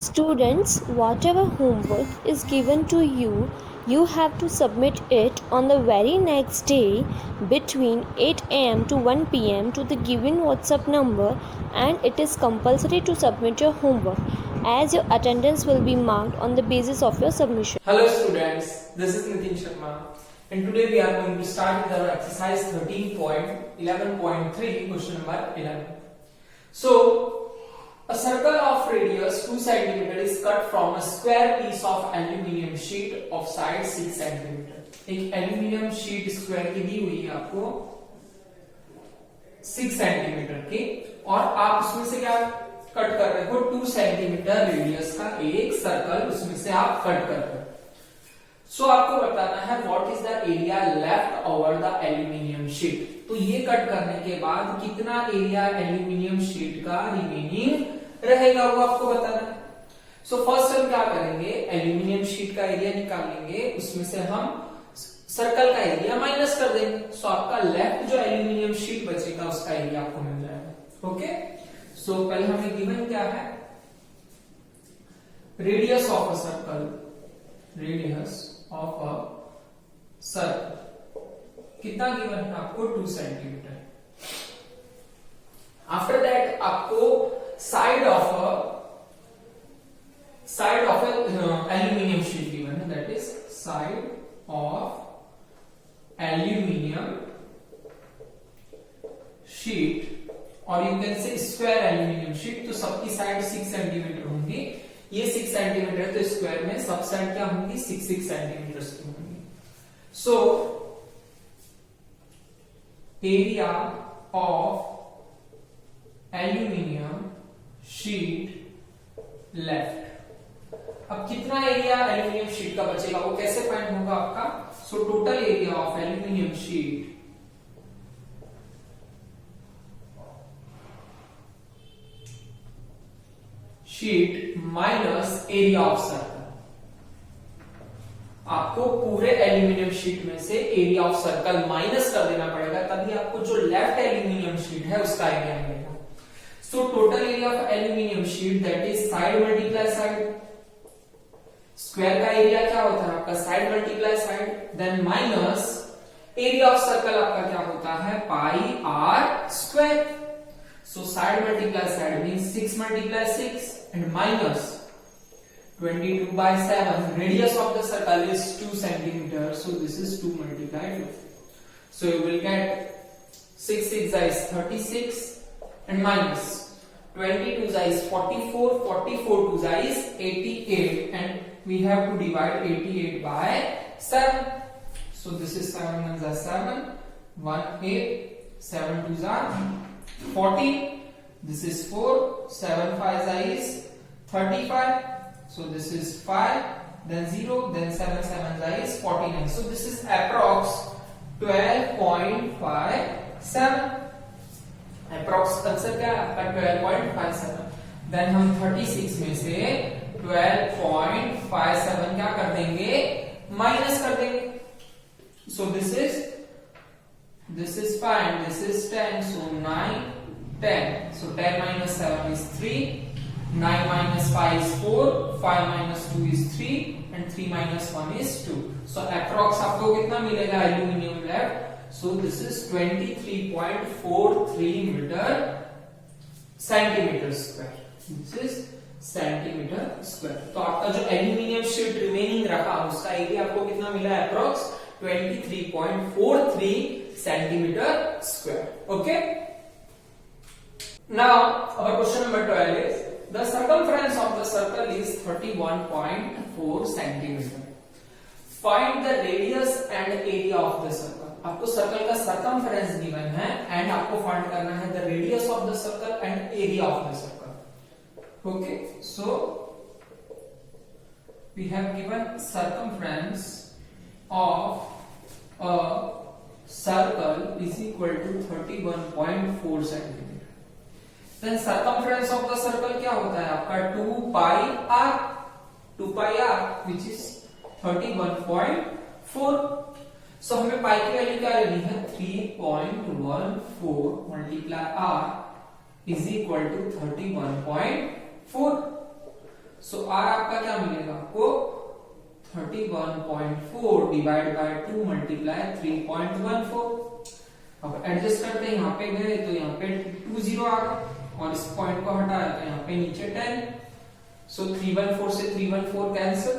Students, whatever homework is given to you, you have to submit it on the very next day between 8 am to 1 pm to the given WhatsApp number, and it is compulsory to submit your homework as your attendance will be marked on the basis of your submission. Hello students, this is Nitin Sharma and today we are going to start with our exercise 13.11.3 question number 11. So, a circle of radius 2 cm is cut from a square piece of aluminium sheet of side 6 cm. एक aluminium sheet square की दी हुई है आपको 6 centimetre की, और आप उसमें से क्या कट कर रहे हो 2 सेंटीमीटर रेडियस का एक सर्कल उसमें से आप कट कर रहे हो. सो आपको बताना है what is the area left over the aluminium sheet. तो ये कट करने के बाद कितना एरिया एल्यूमिनियम शीट का रिमेनिंग रहेगा वो आपको बताना है. सो फर्स्ट हम क्या करेंगे, एल्यूमिनियम शीट का एरिया निकालेंगे, उसमें से हम सर्कल का एरिया माइनस कर देंगे. सो आपका लेफ्ट जो एल्यूमिनियम शीट बचेगा उसका एरिया आपको मिल जाएगा. ओके, सो पहले हमें गिवन क्या है, radius of a circle, radius of a circle कितना गिवन है आपको 2 सेंटीमीटर. आफ्टर दैट आपको side of aluminium sheet given है, that is side of aluminium sheet, और you can say square aluminium sheet. तो सबकी साइड 6 सेंटीमीटर होंगी, ये 6 सेंटीमीटर, तो स्क्वायर में सब साइड क्या होंगी 6 सेंटीमीटर की होंगी. सो area of aluminium sheet left. अब कितना एरिया एल्यूमिनियम शीट का बचेगा वो कैसे फाइंड होगा आपका. सो total area of aluminium sheet minus area of circle. आपको पूरे एल्यूमिनियम शीट में से एरिया ऑफ सर्कल माइनस कर देना पड़ेगा, तभी आपको जो लेफ्ट एल्यूमिनियम शीट है उसका एरिया मिलेगा. So total area of aluminium sheet that is side multiply side. Square का एरिया क्या होता है आपका side multiply side, then minus area of circle आपका क्या होता है pi R square. So side multiply side means 6 multiply 6 and minus 22/7. Radius of the circle is 2 centimeters, so this is 2 multiplied 2. So you will get 6 is 36 and minus 22 is 44, 44 is 88, and we have to divide 88 by 7. So this is 7 ones are 7, 1 8, 7 2s are 14. This is 4, 7 5s is 35. So this is 5, then 0, then 7 7s is 49. So this is approx 12.57. Approx answer क्या है आपका 12.57. Then हम 36 में से 12.57 क्या कर देंगे, minus कर देंगे. So this is 5 and this is 10. So 9 10. So 10 minus 7 is 3, 9 minus 5 is 4, 5 minus 2 is 3, and 3 minus 1 is 2. So approx आपको कितना मिलेगा aluminium left. So this is 23.43 metre centimetre square. This is centimetre square. तो आपका जो aluminium sheet remaining रहा उसका area आपको कितना मिला approx 23.43 centimetre square. Okay, now our question number 12 is the circumference of the circle is 31.4 centimeter. Find the radius and area of the circle. आपको circle का circumference गिवन है and आपको find करना है the radius of the circle and area of the circle. Okay, so we have given circumference of a circle is equal to 31.4 centimeter. Then circumference of the circle क्या होता है आपका 2 pi r which is 31.4. So हमें पाई की value क्या लेनी है 3.14 multiply r is equal to 31.4. So r आपका क्या मिलेगा आपको 31.4 डिवाइड बाय 2 मल्टीप्लाई 3.14। अब एडजस्ट करते हैं, यहाँ पे गए तो यहाँ पे 20 आ गए और इस पॉइंट को हटाया तो यहाँ पे नीचे 10। सो 314 से 314 कैंसिल,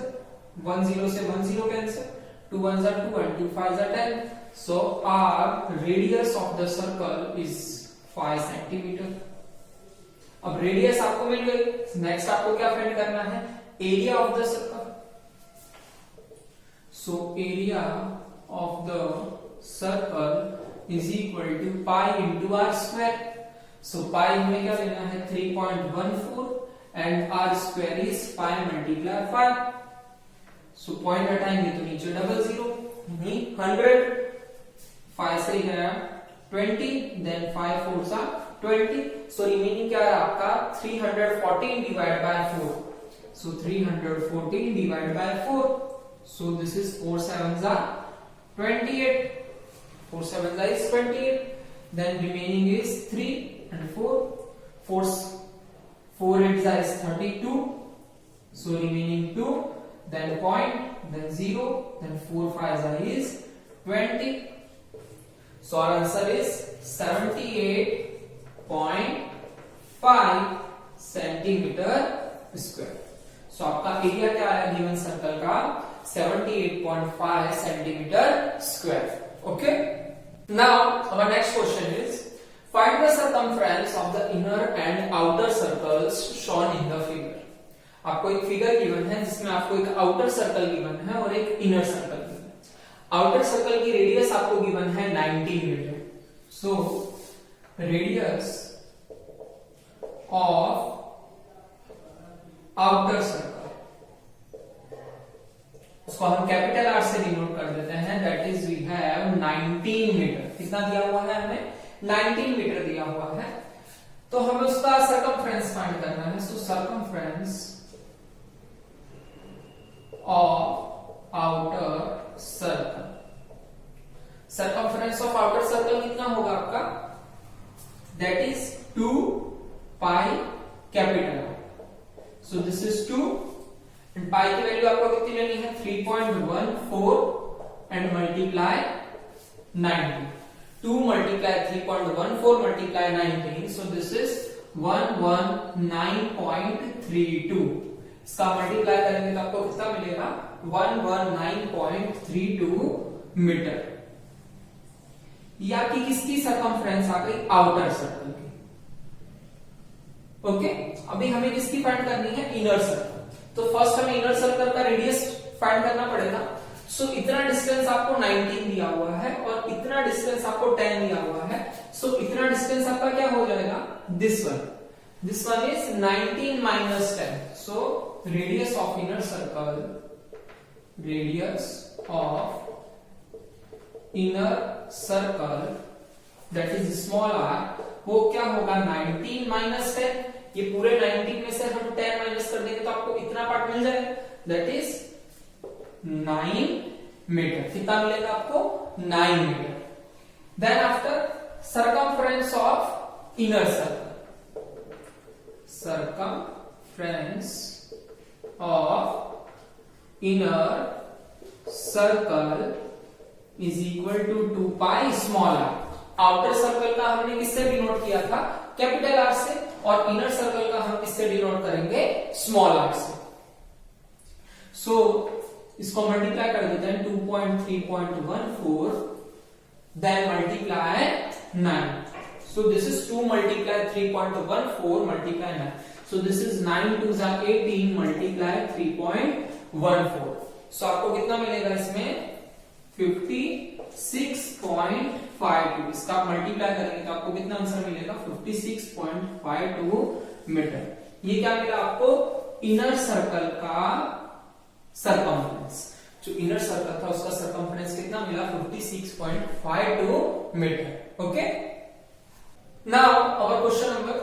10 से 10 cancel, 2 1s are 2 and 2 5s are 10। So our radius of the circle is 5 centimeter। अब रेडियस आपको मिल गई, नेक्स्ट आपको क्या फाइंड करना है, area of the circle. So area of the circle is equal to pi into R square. So pi में क्या लेना है 3.14 and R square is pi multiply 5। So point हटाएंगे तो नीचे 00 100, 5 से गया 20, then 5 4s are 20। So remaining क्या है आपका 314 divide by 4। So 314 divide by 4। So this is 4 7s are 28, 4 7s are 28, then remaining is 3 and 4, 4 8s are 32, so remaining 2, then point, then 0, then 4 5s are is 20। So our answer is 78.5 centimeter square। So आपका area क्या है given circle का 78.5 centimeter square। Okay, now our next question is find the circumference of the inner and outer circles shown in the figure। आपको एक figure given है जिसमें आपको एक आउटर सर्कल गिवन है और एक इनर सर्कल गिवन है। आउटर सर्कल की रेडियस आपको गिवन है 19 metre. So radius of outer circle, उसको हम कैपिटल आर से डिनोट कर देते हैं, that is we have 19 metre. कितना दिया हुआ है हमें 19 मीटर दिया हुआ है, तो हमें उसका सर्कमफ्रेंस फाइंड करना है। So circumference of outer circle, circumference of outer circle कितना होगा आपका, that is 2 pi capital R. So this is 2 and pi की वैल्यू आपको कितनी लेनी है 3.14 and multiply 90। 2 multiply 3.14 multiply 19, so this is 119.32। इसका मल्टीप्लाई करेंगे तो आपको कितना मिलेगा 119.32 मीटर। या कि किसकी सर्कमफ्रेंस आ गई, आउटर सर्कल की। ओके, अभी हमें किसकी फाइंड करनी है, इनर सर्कल। तो फर्स्ट हमें इनर सर्कल का रेडियस फाइंड करना पड़ेगा। सो इतना डिस्टेंस आपको 19 दिया हुआ है और इतना डिस्टेंस आपको 10 दिया हुआ है। सो इतना डिस्टेंस आपका क्या हो जाएगा, this one is 19 minus 10। so radius of inner circle, radius of inner circle that is small r, वो क्या होगा 19 minus 10। ये पूरे 19 में से हम 10 माइनस कर देंगे तो आपको इतना पार्ट मिल जाएगा, दैट इज 9 मीटर। कितना मिलेगा आपको 9 metre. Then after circumference of inner circle, circumference of inner circle is equal to 2 pi small r। Outer circle का हमने किससे डिनोट किया था, कैपिटल आर से, और इनर सर्कल का हम किससे डिनोट करेंगे, स्मॉल आर से। सो इसको मल्टीप्लाई कर देते हैं 2.3.14 then multiply 9। So this is 2 multiply 3.14 multiply 9. So this is 9 2s are 18 multiply 3.14. So आपको कितना मिलेगा इसमें 56.52। इसका मल्टीप्लाई करेंगे तो आपको कितना आंसर मिलेगा 56.52 मीटर। ये क्या मिला आपको, इनर सर्कल का सर्कमफ्रेंस। जो इनर सर्कल था उसका सर्कमफ्रेंस कितना मिला 56.52 metre. Okay, now our question number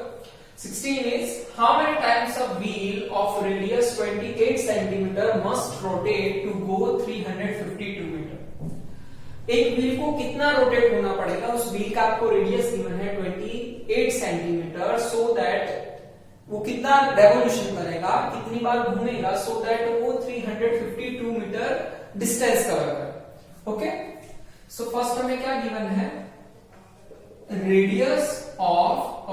16 is how many times a wheel of radius 28 centimeter must rotate to go 352 meter। एक व्हील को कितना रोटेट होना पड़ेगा, उस व्हील का आपको रेडियस गिवन है 28 सेंटीमीटर, सो दैट वो कितना रेवोल्यूशन करेगा, कितनी बार घूमेगा, सो दैट वो 352 मीटर डिस्टेंस कवर करे। ओके, सो फर्स्ट हमें क्या गिवन है, रेडियस ऑफ अ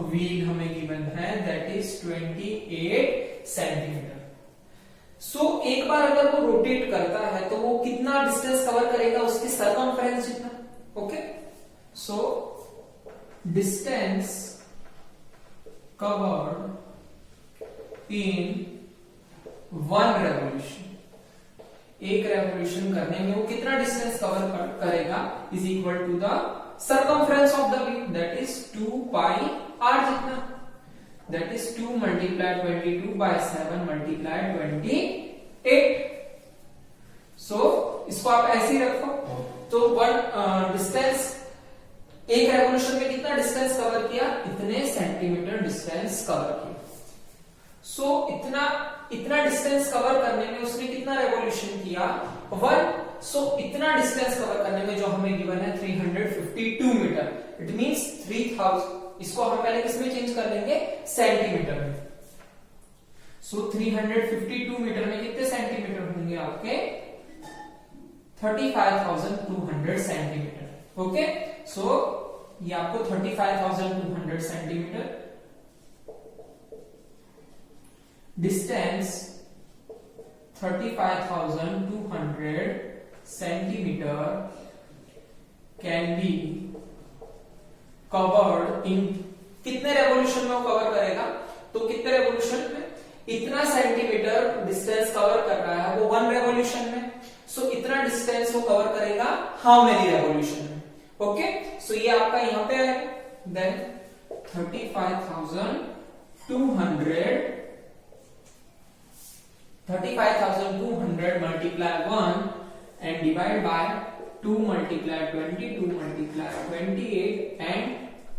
व्हील हमें गिवन है, दैट इज 28 सेंटीमीटर। सो एक बार अगर वो रोटेट करता है तो वो कितना डिस्टेंस कवर करेगा, उसकी सरकमफ्रेंस जितना। Okay, so distance covered in one revolution, एक रेवोल्यूशन करने में वो कितना डिस्टेंस कवर करेगा, is equal to the circumference of the wheel, that is 2 pi R जितना, that is 2 multiply 22 by 7 multiply 28। So इसको आप ऐसे ही रखो, तो वन डिस्टेंस एक रेवोल्यूशन में कितना डिस्टेंस कवर किया, इतने सेंटीमीटर डिस्टेंस कवर किया। सो इतना डिस्टेंस कवर करने में उसने कितना रेवोल्यूशन किया, 1। सो इतना डिस्टेंस कवर करने में जो हमें गिवन है 352 मीटर, इट मींस 3000। इसको हम पहले किसमें चेंज कर लेंगे, सेंटीमीटर में। सो 352 मीटर में कितने सेंटीमीटर होंगे आपके, 35,200 सेंटीमीटर। ओके, सो ये आपको 35,200 centimetre distance 35,200 centimetre can be covered in, कितने रेवोल्यूशन में वो कवर करेगा, तो कितने रेवोल्यूशन में, इतना सेंटीमीटर डिस्टेंस कवर कर रहा है वो 1 रेवोल्यूशन में। सो इतना डिस्टेंस वो कवर करेगा हाउ मेनी रेवोल्यूशन में। ओके, सो ये आपका यहां पे है, then 35,200 multiply 1 and divide by 2 multiply 22 multiply 28 and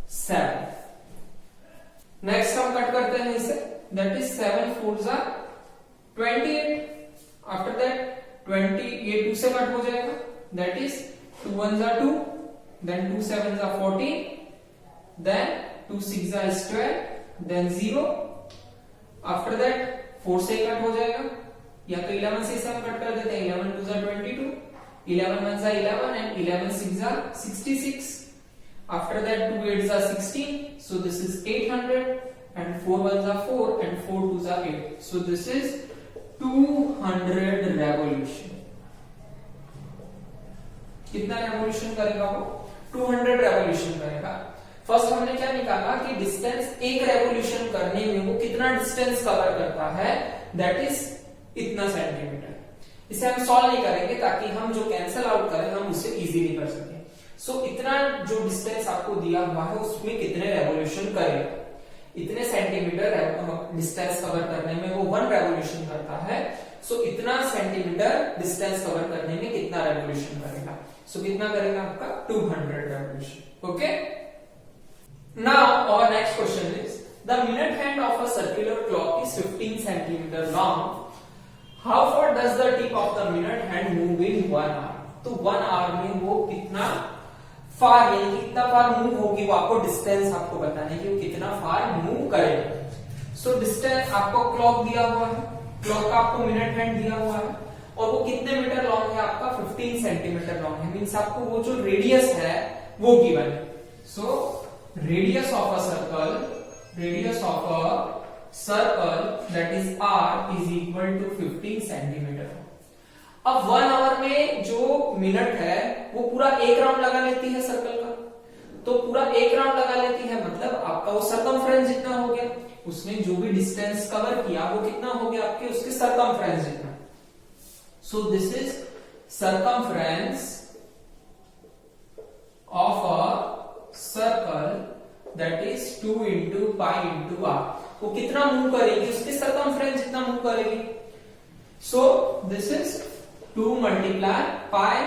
7। Next हम कट करते हैं इसे, that is 7 4s are 28। After that 20 ये 2 से कट हो जाएगा, that is 2 1s are 2, then 2 7s are 14, then 2 6s are 12, then 0। After that 4 से कट हो जाएगा, या तो 11 से हम कट कर देते हैं, 11 2s are 22, 11 1s are 11 and 11 6s are 66। After that 2 8s are 16, so this is 800 and 4 1s are 4 and 4 2s are 8, so this is 200 revolution. कितना रेवोल्यूशन करेगा वो, 200 रेवोल्यूशन करेगा। फर्स्ट हमने क्या निकाला कि डिस्टेंस एक रेवोल्यूशन करने में वो कितना डिस्टेंस कवर करता है, दैट इज इतना सेंटीमीटर। इसे हम सॉल्व नहीं करेंगे ताकि हम जो कैंसिल आउट करें हम उसे इजीली कर सकें। सो इतना जो डिस्टेंस आपको दिया हुआ है उसमें कितने रेवोल्यूशन करेगा, इतने सेंटीमीटर डिस्टेंस कवर करने में वो 1 रेवोल्यूशन करता है। सो इतना सेंटीमीटर डिस्टेंस कवर करने में कितना रेवोल्यूशन करेगा, सो कितना करेगा आपका 200 revolution. Okay, now our next question is the minute hand of a circular clock is 15 centimetre long, how far does the tip of the minute hand move in 1 hour. तो 1 our में वो कितना फार, यानी कितना फार मूव होगी, वो आपको distance आपको बताना है कि वो कितना फार मूव करेगा। सो डिस्टेंस आपको क्लॉक दिया हुआ है, क्लॉक का आपको मिनट हैंड दिया हुआ है और वो कितने मीटर लॉन्ग है आपका, 15 सेंटीमीटर लॉन्ग है। मींस आपको वो जो रेडियस है वो गिवन है। So radius of a circle, radius of a circle that is r is equal to 15 centimetre. अब 1 आवर में जो मिनट है वो पूरा एक राउंड लगा लेती है सर्कल का, तो पूरा एक राउंड लगा लेती है, मतलब आपका वो सरकमफ्रेंस जितना हो गया, उसने जो भी डिस्टेंस कवर किया वो कितना हो गया आपके उसके सरकमफ्रेंस जितना। So this is circumference of a circle that is 2 into pi into R. वो कितना मूव करेगी, उसके सरकमफ्रेंस जितना मूव करेगी। So this is 2 multiply pi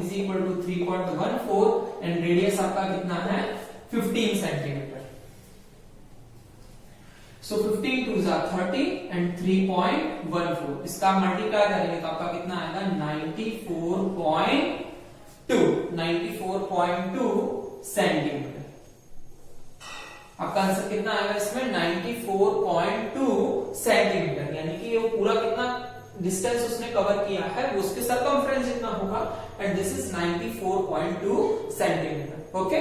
is equal to 3.14 and radius आपका कितना है 15 centimetre. So 15 2s are 30 and 3.14, इसका मल्टीप्लाई करेंगे तो आपका कितना आएगा 94.2 सेंटीमीटर। आपका आंसर कितना आएगा इसमें 94.2 94.2 सेंटीमीटर, यानी कि वो पूरा कितना डिस्टेंस उसने कवर किया है वो उसके सरकमफ्रेंस जितना होगा, and this is 94.2 centimetre. Okay.